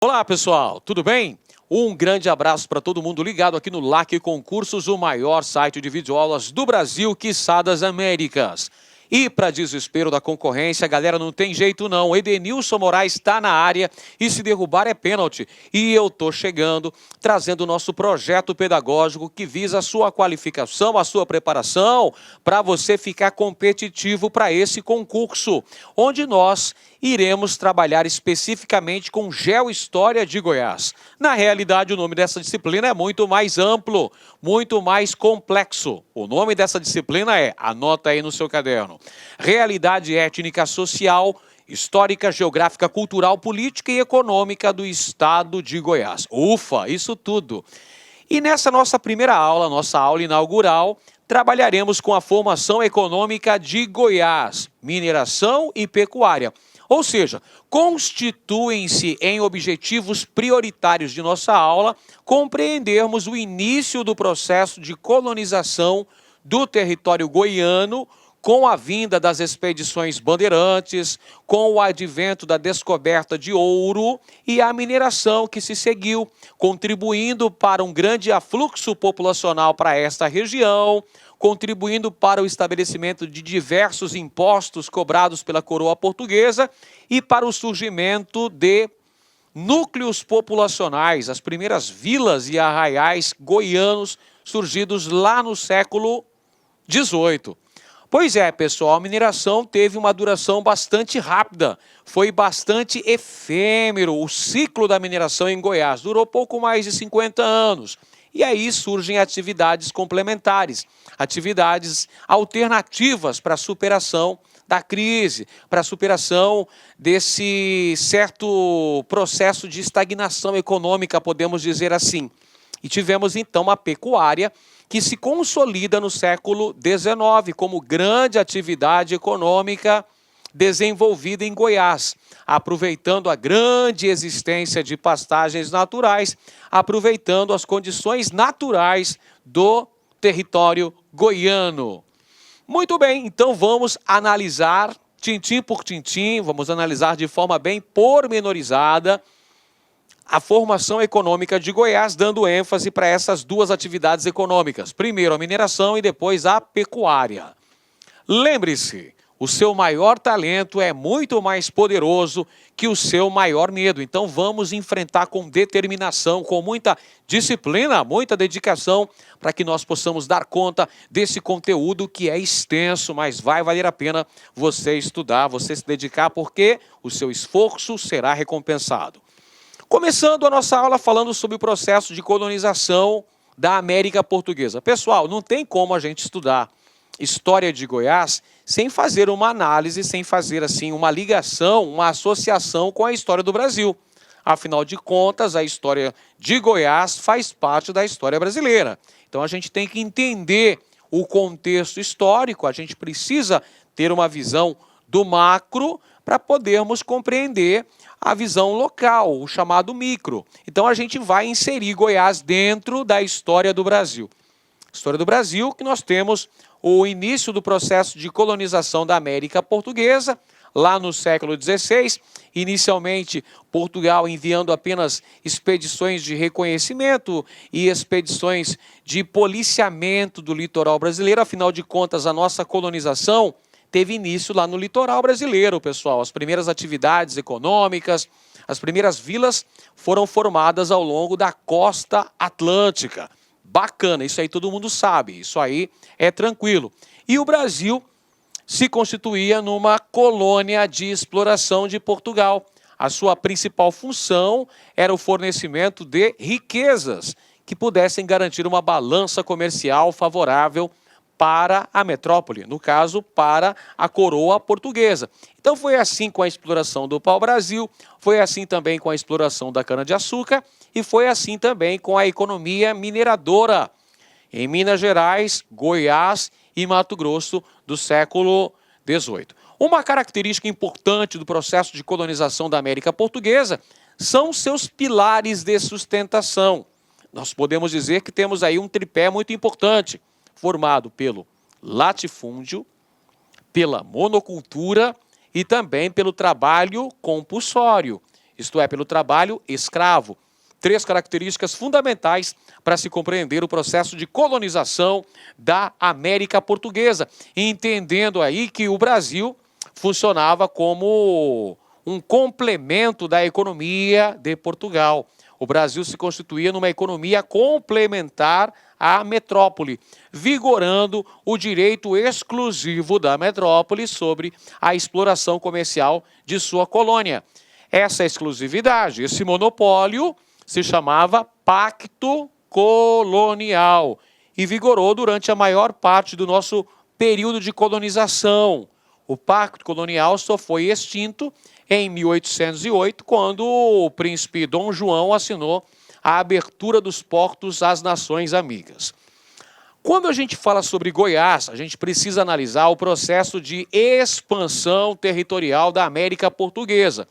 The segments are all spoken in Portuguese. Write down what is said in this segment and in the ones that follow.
Olá, pessoal, tudo bem? Um grande abraço para todo mundo ligado aqui no LAC Concursos, o maior site de videoaulas do Brasil, quiçá das Américas. E para desespero da concorrência, galera, não tem jeito não. Edenilson Moraes está na área e se derrubar é pênalti. E eu tô chegando, trazendo o nosso projeto pedagógico que visa a sua qualificação, a sua preparação, para você ficar competitivo para esse concurso, onde nós iremos trabalhar especificamente com Geohistória de Goiás. Na realidade, o nome dessa disciplina é muito mais amplo, muito mais complexo. O nome dessa disciplina é, anota aí no seu caderno, Realidade Étnica Social, Histórica, Geográfica, Cultural, Política e Econômica do Estado de Goiás. Ufa, isso tudo! E nessa nossa primeira aula, nossa aula inaugural, trabalharemos com a formação econômica de Goiás, mineração e pecuária. Ou seja, constituem-se em objetivos prioritários de nossa aula compreendermos o início do processo de colonização do território goiano com a vinda das expedições bandeirantes, com o advento da descoberta de ouro e a mineração que se seguiu, contribuindo para um grande afluxo populacional para esta região, contribuindo para o estabelecimento de diversos impostos cobrados pela coroa portuguesa e para o surgimento de núcleos populacionais, as primeiras vilas e arraiais goianos surgidos lá no século XVIII. Pois é, pessoal, a mineração teve uma duração bastante rápida, foi bastante efêmero. O ciclo da mineração em Goiás durou pouco mais de 50 anos. E aí surgem atividades complementares, atividades alternativas para a superação da crise, para a superação desse certo processo de estagnação econômica, podemos dizer assim. E tivemos então a pecuária, que se consolida no século XIX como grande atividade econômica desenvolvida em Goiás, aproveitando a grande existência de pastagens naturais, aproveitando as condições naturais do território goiano. Muito bem, então vamos analisar tintim por tintim, vamos analisar de forma bem pormenorizada a formação econômica de Goiás, dando ênfase para essas duas atividades econômicas. Primeiro a mineração e depois a pecuária. Lembre-se, o seu maior talento é muito mais poderoso que o seu maior medo. Então vamos enfrentar com determinação, com muita disciplina, muita dedicação, para que nós possamos dar conta desse conteúdo que é extenso, mas vai valer a pena você estudar, você se dedicar, porque o seu esforço será recompensado. Começando a nossa aula falando sobre o processo de colonização da América Portuguesa. Pessoal, não tem como a gente estudar história de Goiás sem fazer uma análise, sem fazer assim uma ligação, uma associação com a história do Brasil. Afinal de contas, a história de Goiás faz parte da história brasileira. Então a gente tem que entender o contexto histórico, a gente precisa ter uma visão do macro para podermos compreender a visão local, o chamado micro. Então a gente vai inserir Goiás dentro da história do Brasil. História do Brasil, que nós temos o início do processo de colonização da América Portuguesa, lá no século XVI, inicialmente Portugal enviando apenas expedições de reconhecimento e expedições de policiamento do litoral brasileiro. Afinal de contas, a nossa colonização teve início lá no litoral brasileiro, pessoal. As primeiras atividades econômicas, as primeiras vilas foram formadas ao longo da costa atlântica. Bacana, isso aí todo mundo sabe, isso aí é tranquilo. E o Brasil se constituía numa colônia de exploração de Portugal. A sua principal função era o fornecimento de riquezas que pudessem garantir uma balança comercial favorável para a metrópole, no caso, para a coroa portuguesa. Então foi assim com a exploração do pau-brasil, foi assim também com a exploração da cana-de-açúcar e foi assim também com a economia mineradora em Minas Gerais, Goiás e Mato Grosso do século XVIII. Uma característica importante do processo de colonização da América Portuguesa são seus pilares de sustentação. Nós podemos dizer que temos aí um tripé muito importante, formado pelo latifúndio, pela monocultura e também pelo trabalho compulsório. isto é, pelo trabalho escravo. 3 características fundamentais para se compreender o processo de colonização da América Portuguesa, entendendo aí que o Brasil funcionava como um complemento da economia de Portugal. O Brasil se constituía numa economia complementar à metrópole, vigorando o direito exclusivo da metrópole sobre a exploração comercial de sua colônia. Essa exclusividade, esse monopólio, se chamava Pacto Colonial e vigorou durante a maior parte do nosso período de colonização. O Pacto Colonial só foi extinto em 1808, quando o príncipe Dom João assinou a abertura dos portos às nações amigas. Quando a gente fala sobre Goiás, a gente precisa analisar o processo de expansão territorial da América Portuguesa,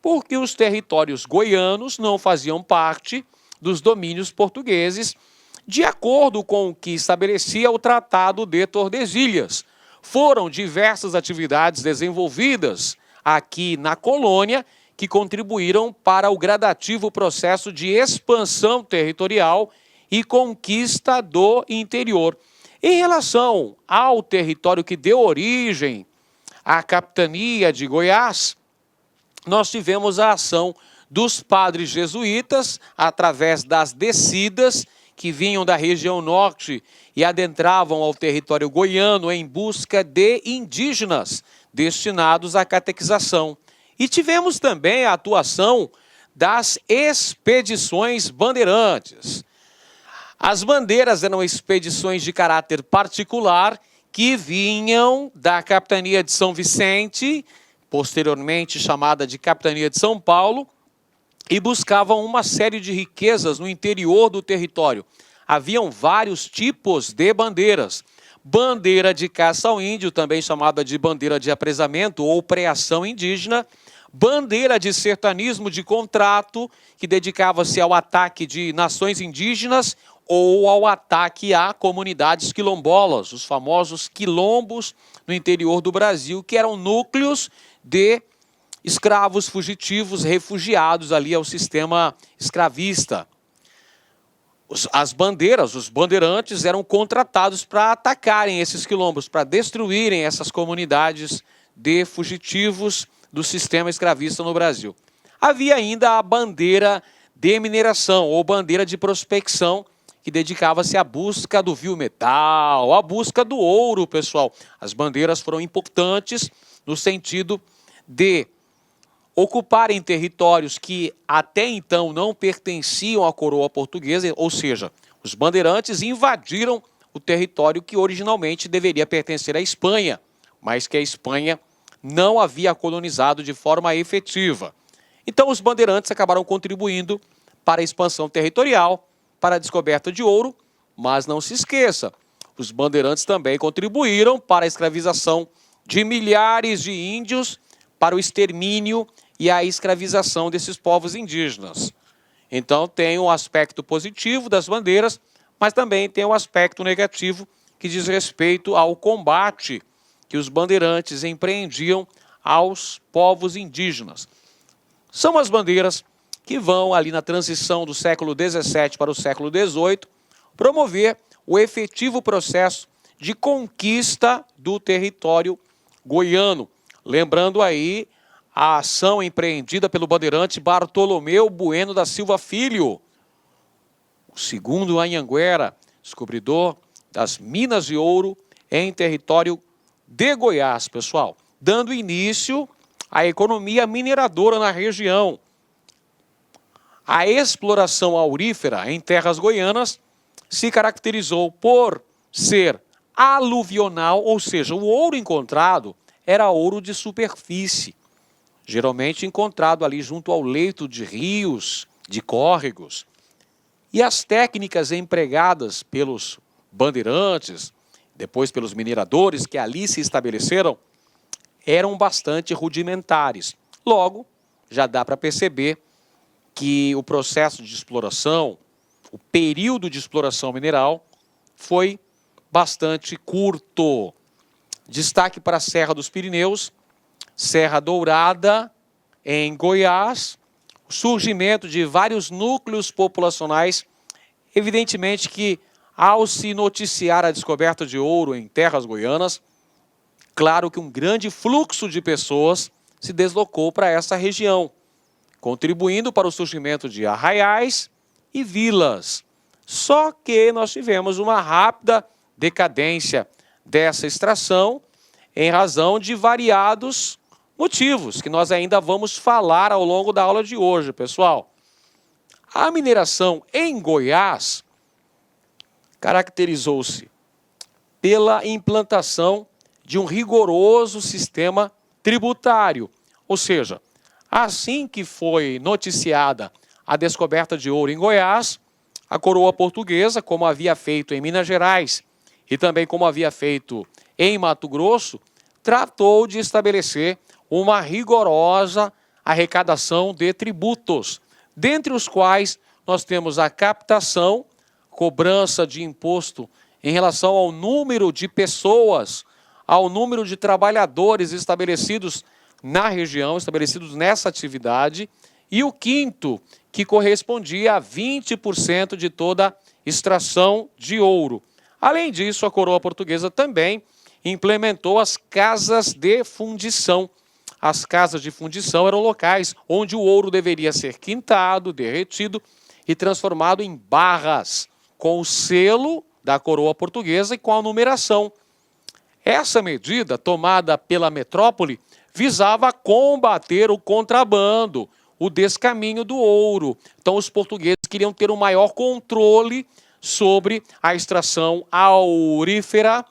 porque os territórios goianos não faziam parte dos domínios portugueses, de acordo com o que estabelecia o Tratado de Tordesilhas. Foram diversas atividades desenvolvidas aqui na colônia que contribuíram para o gradativo processo de expansão territorial e conquista do interior. Em relação ao território que deu origem à capitania de Goiás, nós tivemos a ação dos padres jesuítas através das descidas que vinham da região norte e adentravam ao território goiano em busca de indígenas destinados à catequização. E tivemos também a atuação das expedições bandeirantes. As bandeiras eram expedições de caráter particular que vinham da capitania de São Vicente, posteriormente chamada de Capitania de São Paulo, e buscavam uma série de riquezas no interior do território. Haviam vários tipos de bandeiras. Bandeira de caça ao índio, também chamada de bandeira de apresamento ou preação indígena. Bandeira de sertanismo de contrato, que dedicava-se ao ataque de nações indígenas ou ao ataque a comunidades quilombolas, os famosos quilombos no interior do Brasil, que eram núcleos de escravos fugitivos, refugiados ali ao sistema escravista. As bandeiras, os bandeirantes eram contratados para atacarem esses quilombos, para destruírem essas comunidades de fugitivos do sistema escravista no Brasil. Havia ainda a bandeira de mineração ou bandeira de prospecção, que dedicava-se à busca do vil metal, à busca do ouro, pessoal. As bandeiras foram importantes no sentido de ocuparem territórios que até então não pertenciam à coroa portuguesa, ou seja, os bandeirantes invadiram o território que originalmente deveria pertencer à Espanha, mas que a Espanha não havia colonizado de forma efetiva. Então os bandeirantes acabaram contribuindo para a expansão territorial, para a descoberta de ouro, mas não se esqueça, os bandeirantes também contribuíram para a escravização de milhares de índios, para o extermínio e a escravização desses povos indígenas. Então tem um aspecto positivo das bandeiras, mas também tem um aspecto negativo que diz respeito ao combate que os bandeirantes empreendiam aos povos indígenas. São as bandeiras que vão ali na transição do século XVII para o século XVIII promover o efetivo processo de conquista do território goiano. Lembrando aí a ação empreendida pelo bandeirante Bartolomeu Bueno da Silva Filho, o segundo Anhanguera, descobridor das minas de ouro em território de Goiás, pessoal, dando início à economia mineradora na região. A exploração aurífera em terras goianas se caracterizou por ser aluvional, ou seja, o ouro encontrado era ouro de superfície, geralmente encontrado ali junto ao leito de rios, de córregos. E as técnicas empregadas pelos bandeirantes, depois pelos mineradores que ali se estabeleceram, eram bastante rudimentares. Logo, já dá para perceber que o processo de exploração, o período de exploração mineral, foi bastante curto. Destaque para a Serra dos Pirineus, Serra Dourada, em Goiás, o surgimento de vários núcleos populacionais, evidentemente que ao se noticiar a descoberta de ouro em terras goianas, claro que um grande fluxo de pessoas se deslocou para essa região, contribuindo para o surgimento de arraiais e vilas. Só que nós tivemos uma rápida decadência dessa extração em razão de variados motivos, que nós ainda vamos falar ao longo da aula de hoje, pessoal. A mineração em Goiás caracterizou-se pela implantação de um rigoroso sistema tributário, ou seja, assim que foi noticiada a descoberta de ouro em Goiás, a coroa portuguesa, como havia feito em Minas Gerais e também como havia feito em Mato Grosso, tratou de estabelecer uma rigorosa arrecadação de tributos, dentre os quais nós temos a captação, cobrança de imposto em relação ao número de pessoas, ao número de trabalhadores estabelecidos na região, estabelecidos nessa atividade, e o quinto, que correspondia a 20% de toda extração de ouro. Além disso, a coroa portuguesa também implementou as casas de fundição. As casas de fundição eram locais onde o ouro deveria ser quintado, derretido e transformado em barras, com o selo da coroa portuguesa e com a numeração. Essa medida, tomada pela metrópole, visava combater o contrabando, o descaminho do ouro. Então, os portugueses queriam ter um maior controle sobre a extração aurífera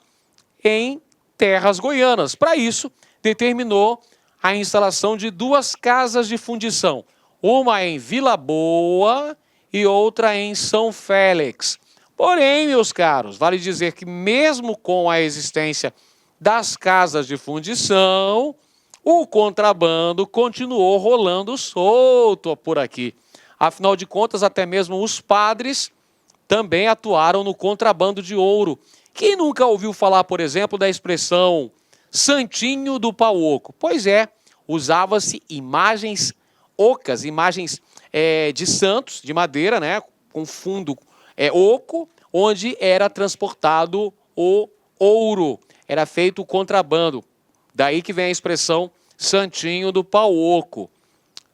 em terras goianas. Para isso, determinou a instalação de duas casas de fundição, uma em Vila Boa e outra em São Félix. Porém, meus caros, vale dizer que mesmo com a existência das casas de fundição, o contrabando continuou rolando solto por aqui. Afinal de contas, até mesmo os padres também atuaram no contrabando de ouro. Quem nunca ouviu falar, por exemplo, da expressão santinho do pau oco? Pois é, usava-se imagens ocas, imagens de santos, de madeira, né, com fundo oco, onde era transportado o ouro. Era feito o contrabando. Daí que vem a expressão santinho do pau oco,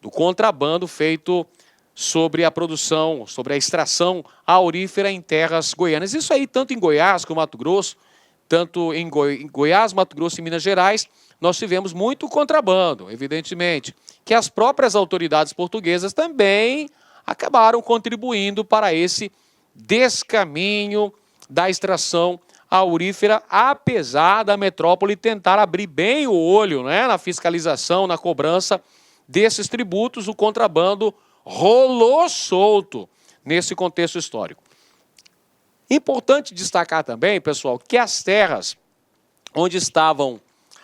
do contrabando feito sobre a produção, sobre a extração aurífera em terras goianas. Isso aí, tanto em Goiás como Mato Grosso, tanto em Goiás, Mato Grosso e Minas Gerais, nós tivemos muito contrabando, evidentemente, que as próprias autoridades portuguesas também acabaram contribuindo para esse descaminho da extração aurífera, apesar da metrópole tentar abrir bem o olho, né, na fiscalização, na cobrança desses tributos. O contrabando rolou solto nesse contexto histórico. Importante destacar também, pessoal, que as terras onde estavam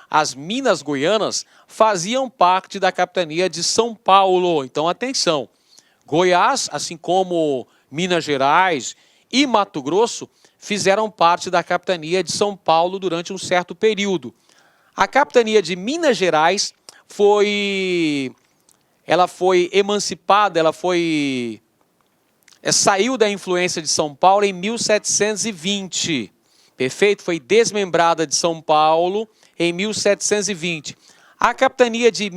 as minas goianas faziam parte da capitania de São Paulo. Então, atenção, Goiás, assim como Minas Gerais e Mato Grosso, fizeram parte da capitania de São Paulo durante um certo período. A capitania de Minas Gerais foi emancipada, saiu da influência de São Paulo em 1720. Perfeito? Foi desmembrada de São Paulo em 1720. A capitania de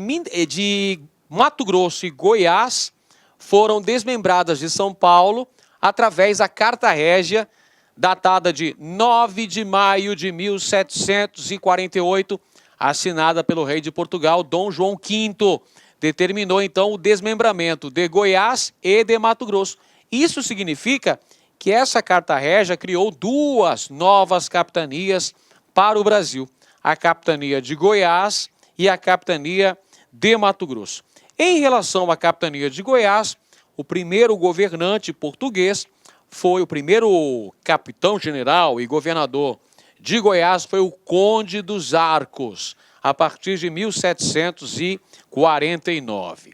Mato Grosso e Goiás foram desmembradas de São Paulo através da Carta Régia, datada de 9 de maio de 1748, assinada pelo rei de Portugal, Dom João V. Determinou, então, o desmembramento de Goiás e de Mato Grosso. Isso significa que essa Carta Régia criou duas novas capitanias para o Brasil: a capitania de Goiás e a capitania de Mato Grosso. Em relação à capitania de Goiás, o primeiro governante português foi o primeiro capitão-general e governador de Goiás, foi o Conde dos Arcos, a partir de 1749.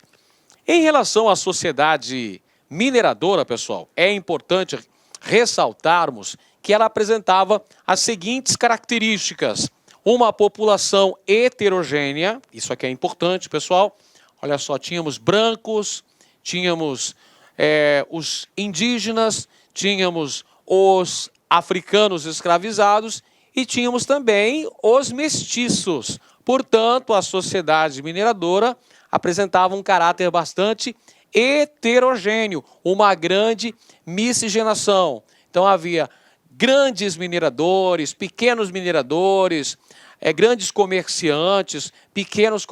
Em relação à sociedade mineradora, pessoal, é importante ressaltarmos que ela apresentava as seguintes características: uma população heterogênea, isso aqui é importante, pessoal. Olha só, tínhamos brancos, tínhamos os indígenas, tínhamos os africanos escravizados e tínhamos também os mestiços. Portanto, a sociedade mineradora apresentava um caráter bastante heterogêneo, uma grande miscigenação. Então havia grandes mineradores, pequenos mineradores, grandes comerciantes, pequenos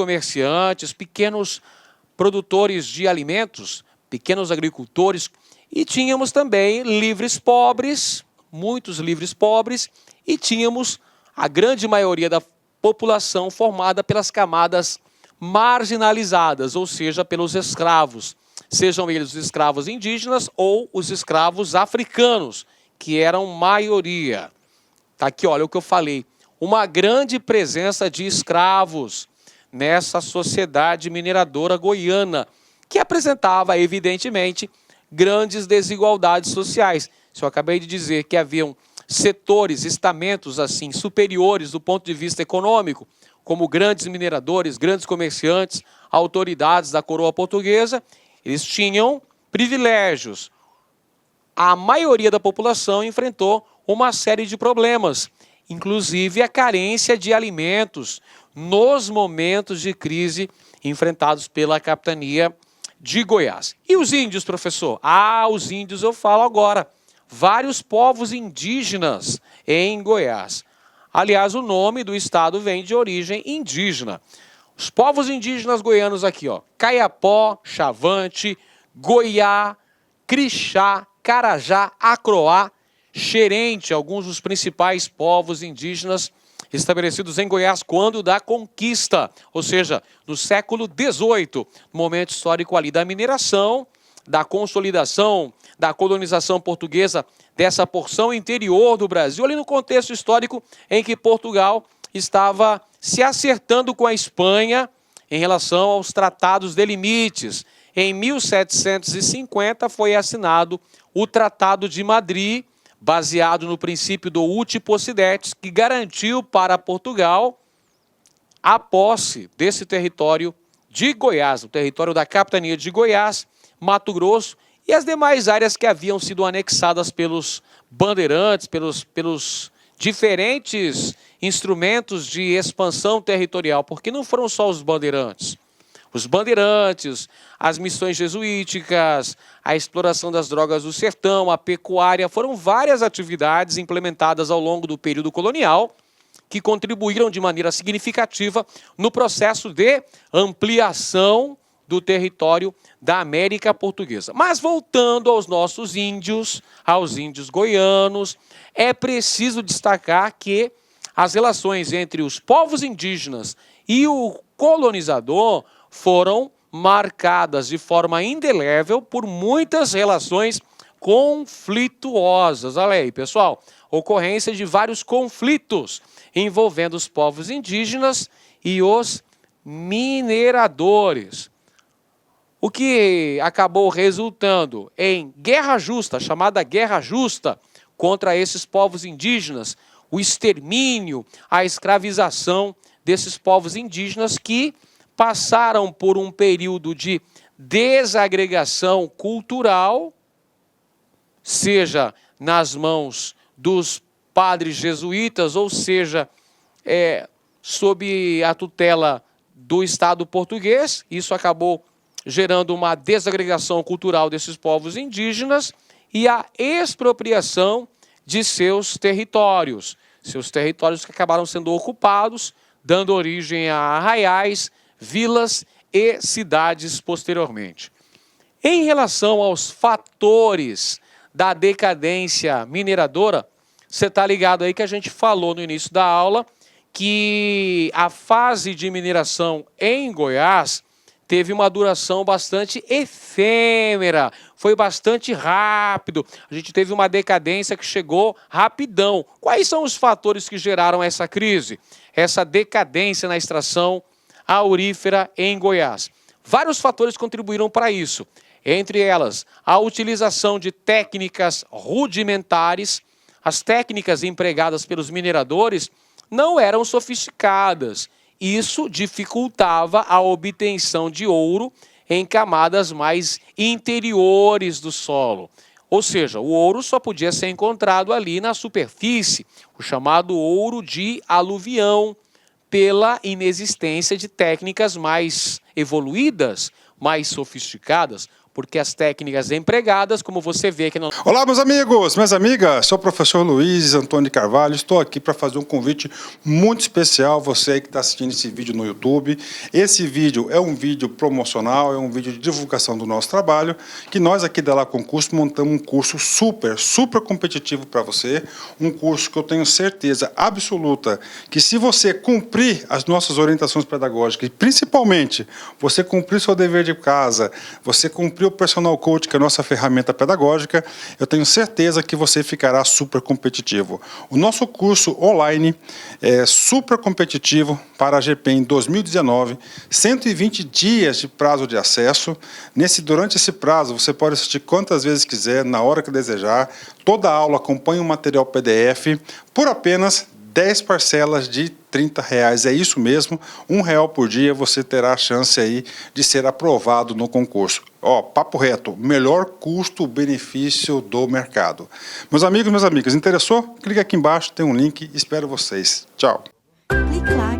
produtores de alimentos, pequenos agricultores, e tínhamos também livres pobres, muitos livres pobres, e tínhamos a grande maioria da população formada pelas camadas marginalizadas, ou seja, pelos escravos, sejam eles os escravos indígenas ou os escravos africanos, que eram maioria. Tá aqui, olha o que eu falei, uma grande presença de escravos nessa sociedade mineradora goiana, que apresentava, evidentemente, grandes desigualdades sociais. Se eu acabei de dizer que haviam setores, estamentos assim superiores do ponto de vista econômico, como grandes mineradores, grandes comerciantes, autoridades da coroa portuguesa, eles tinham privilégios. A maioria da população enfrentou uma série de problemas, inclusive a carência de alimentos nos momentos de crise enfrentados pela capitania de Goiás. E os índios, professor? Os índios eu falo agora. Vários povos indígenas em Goiás. Aliás, o nome do estado vem de origem indígena. Os povos indígenas goianos aqui, ó, Caiapó, Chavante, Goiá, Crixá, Carajá, Acroá, Xerente, alguns dos principais povos indígenas estabelecidos em Goiás quando da conquista, ou seja, no século XVIII, momento histórico ali da mineração, da consolidação, da colonização portuguesa dessa porção interior do Brasil, ali no contexto histórico em que Portugal estava se acertando com a Espanha em relação aos tratados de limites. Em 1750 foi assinado o Tratado de Madrid, baseado no princípio do uti possidetis, que garantiu para Portugal a posse desse território de Goiás, o território da capitania de Goiás, Mato Grosso e as demais áreas que haviam sido anexadas pelos bandeirantes, pelos diferentes instrumentos de expansão territorial, porque não foram só os bandeirantes. Os bandeirantes, as missões jesuíticas, a exploração das drogas do sertão, a pecuária, foram várias atividades implementadas ao longo do período colonial que contribuíram de maneira significativa no processo de ampliação do território da América Portuguesa. Mas voltando aos nossos índios, aos índios goianos, é preciso destacar que as relações entre os povos indígenas e o colonizador foram marcadas de forma indelével por muitas relações conflituosas. Olha aí, pessoal, ocorrência de vários conflitos envolvendo os povos indígenas e os mineradores. O que acabou resultando em guerra justa, chamada guerra justa, contra esses povos indígenas, o extermínio, a escravização desses povos indígenas que passaram por um período de desagregação cultural, seja nas mãos dos padres jesuítas, ou seja, sob a tutela do Estado português. Isso acabou gerando uma desagregação cultural desses povos indígenas e a expropriação de seus territórios que acabaram sendo ocupados, dando origem a arraiais, vilas e cidades posteriormente. Em relação aos fatores da decadência mineradora, você está ligado aí que a gente falou no início da aula que a fase de mineração em Goiás teve uma duração bastante efêmera, foi bastante rápido, a gente teve uma decadência que chegou rapidão. Quais são os fatores que geraram essa crise, essa decadência na extração aurífera em Goiás? Vários fatores contribuíram para isso, entre elas a utilização de técnicas rudimentares. As técnicas empregadas pelos mineradores não eram sofisticadas. Isso dificultava a obtenção de ouro em camadas mais interiores do solo. Ou seja, o ouro só podia ser encontrado ali na superfície, o chamado ouro de aluvião, pela inexistência de técnicas mais evoluídas, mais sofisticadas, porque as técnicas empregadas, como você vê aqui no... Olá, meus amigos, minhas amigas, sou o professor Luiz Antônio de Carvalho, estou aqui para fazer um convite muito especial, você aí que está assistindo esse vídeo no YouTube. Esse vídeo é um vídeo promocional, é um vídeo de divulgação do nosso trabalho, que nós aqui da La Concurso montamos um curso super competitivo para você, um curso que eu tenho certeza absoluta que se você cumprir as nossas orientações pedagógicas, e principalmente você cumprir seu dever de casa, você cumprir o Personal Coach, que é a nossa ferramenta pedagógica, eu tenho certeza que você ficará super competitivo. O nosso curso online é super competitivo para a GPEM 2019, 120 dias de prazo de acesso. Durante esse prazo, você pode assistir quantas vezes quiser, na hora que desejar. Toda aula acompanha um material PDF por apenas 10 parcelas de R$30, é isso mesmo, R$1 por dia você terá a chance aí de ser aprovado no concurso. Ó, papo reto, melhor custo-benefício do mercado. Meus amigos, minhas amigas, interessou? Clique aqui embaixo, tem um link, espero vocês. Tchau. Clique lá.